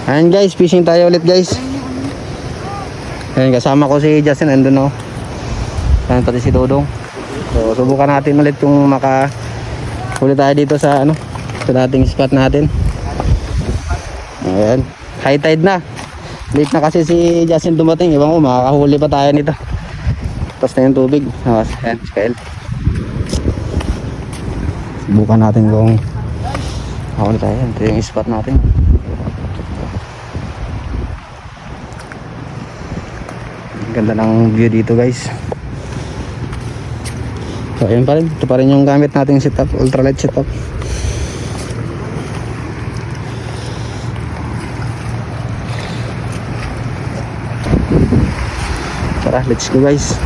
Ayan guys, fishing tayo ulit guys. Ayan, kasama ko si Justin, andun o. Ayan, pati si Dodong. So, subukan natin ulit kung makahuli tayo dito sa ano, sa dating spot natin. Ayan, high tide na. Late na kasi si Justin dumating. Ibang ko, makakahuli pa tayo nito. Tapos na yung tubig. Ayan, scale. Subukan natin kung makahuli tayo. Ito yung spot natin. Ganda ng view dito guys. So ayun pa rin. Ito pa rin yung gamit nating setup, ultralight setup. Tara, let's go guys.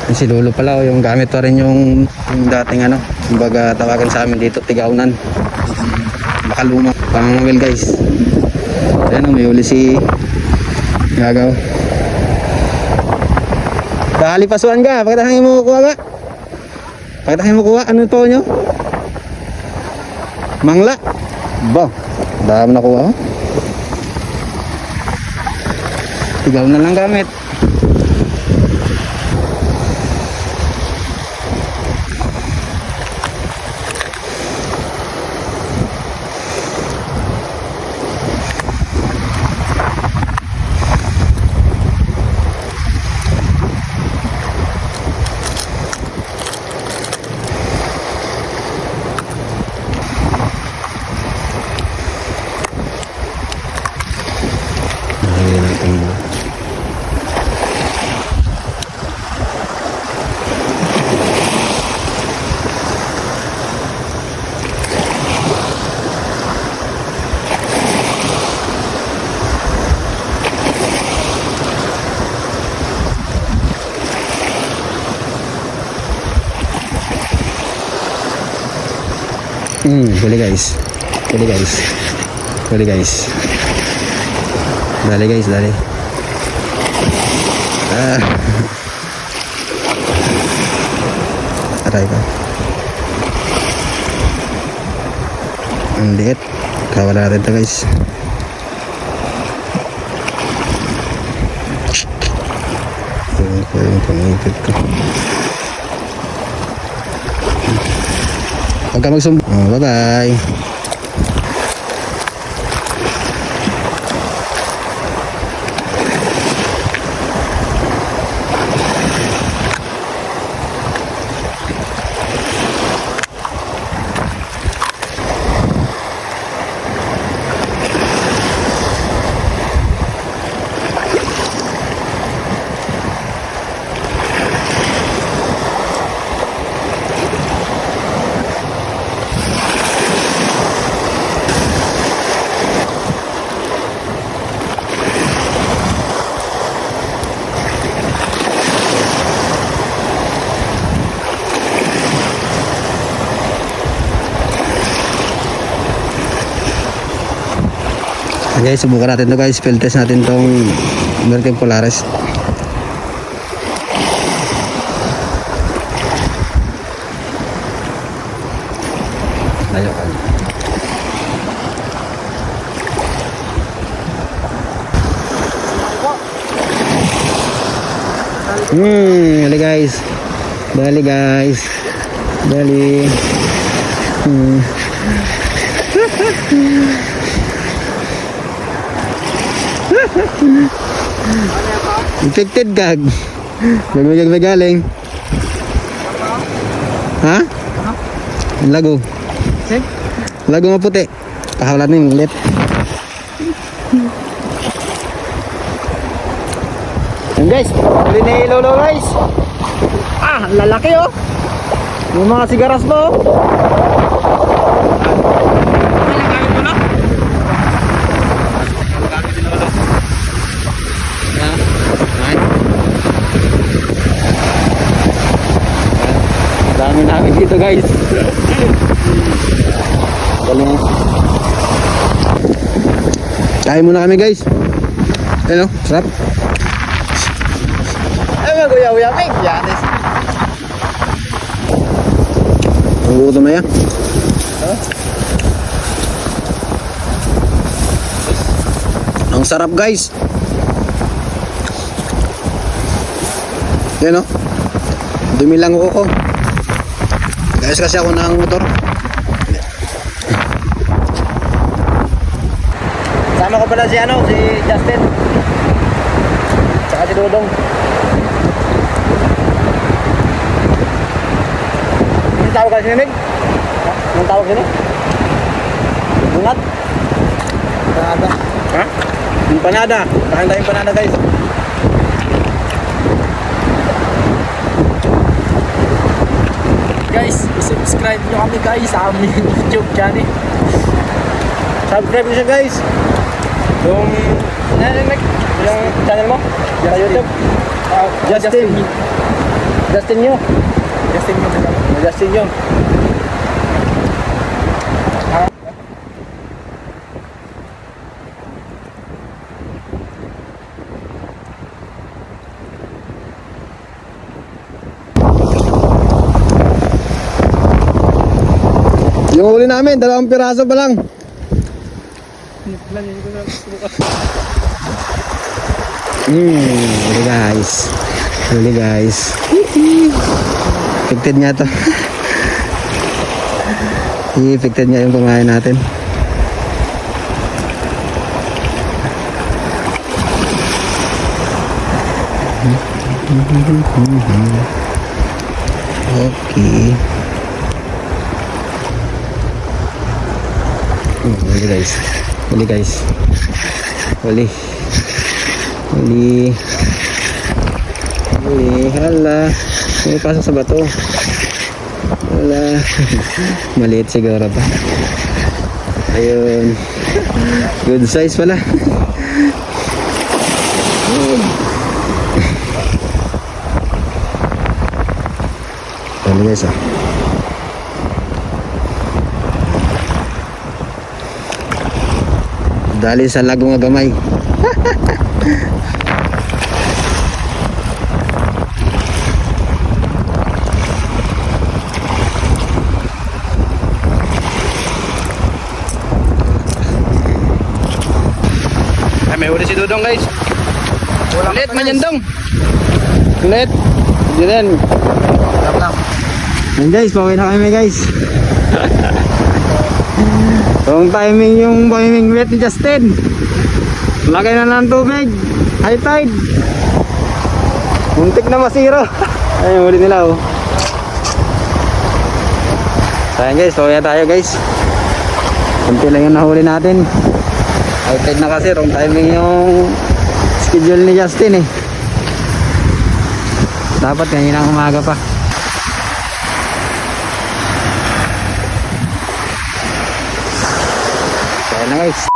Yung si Lolo pala, yung gamit pa rin yung dating ano, kumbaga tawagan sa amin dito, tigaunan. Makaluma, pangangawil guys. Ayan o, may uli si Gagaw. Kalipasuan ka, pagkatangin mo kuha ka. Pagkatangin mo kuha, ano po nyo? Mangla. Ba, dami na kuha. Tigaw na lang gamit. Boleh guys. Boleh guys. Boleh guys. Dali guys, dali. Aray ka. Ang liit. Kawala natin ito guys. Yung pangipit ko. Huwag ka magsumbo. Bye bye. Okay, subukan natin to guys. Field test natin tong American Polaris. Layo ka. Dali guys. Dali guys. Dali. Infected gag. Gagmigag na galing. Ha? Lago. Lago maputi. Pahawalan na yung ulit. Yan guys, huli ni Lolo guys. Lalaki oh. Yung mga sigaras mo. Dami namin dito guys. Galing. Kain muna kami guys. Ano? Sarap. Ay maguyaw-yaw kay Giannis. Ang gutom na yan. Ang sarap guys. Yan o. Dumi lang ko. Guys kasi ako ng motor. Sama ko pala si Justin. Tsaka si Dodong. Anong tawag ka sinimig? Anong tawag sini? Bungat? Empanada. Ha? Empanada. Kain tayo empanada guys. Guys, subscribe nyo kami guys sa aming YouTube channel. Subscribe nyo siya guys. Yung channel mo? Sa YouTube? Justin. Justin nyo. Justin nyo na Justin nyo. Yung huli namin, 2 piraso pa lang. Huli guys. Huli guys. Affected nga to. I-affected nga yung kumain natin. Okay. Huli guys. Huli guys. Huli. Huli. Huli. Hala. May pasok sa bato. Hala. Maliit siguro pa. Ayun. Good size pala. Huli guys ah. Dali sa lago nga gamay. Ay, may huli si Dudong guys. Ulit, manyandong. Ulit. Hindi rin. Yan guys, pauwi na kami guys. Yung timing ulit ni Justin. Lagay na ng tubig. High tide. Muntik na masiro. Ayun, huli nila oh. Sayang guys, pauwi na tayo guys. Kunti lang yung nahuli natin. High tide na kasi, wrong timing yung schedule ni Justin eh. Dapat kanina umaga pa. Ayan na guys.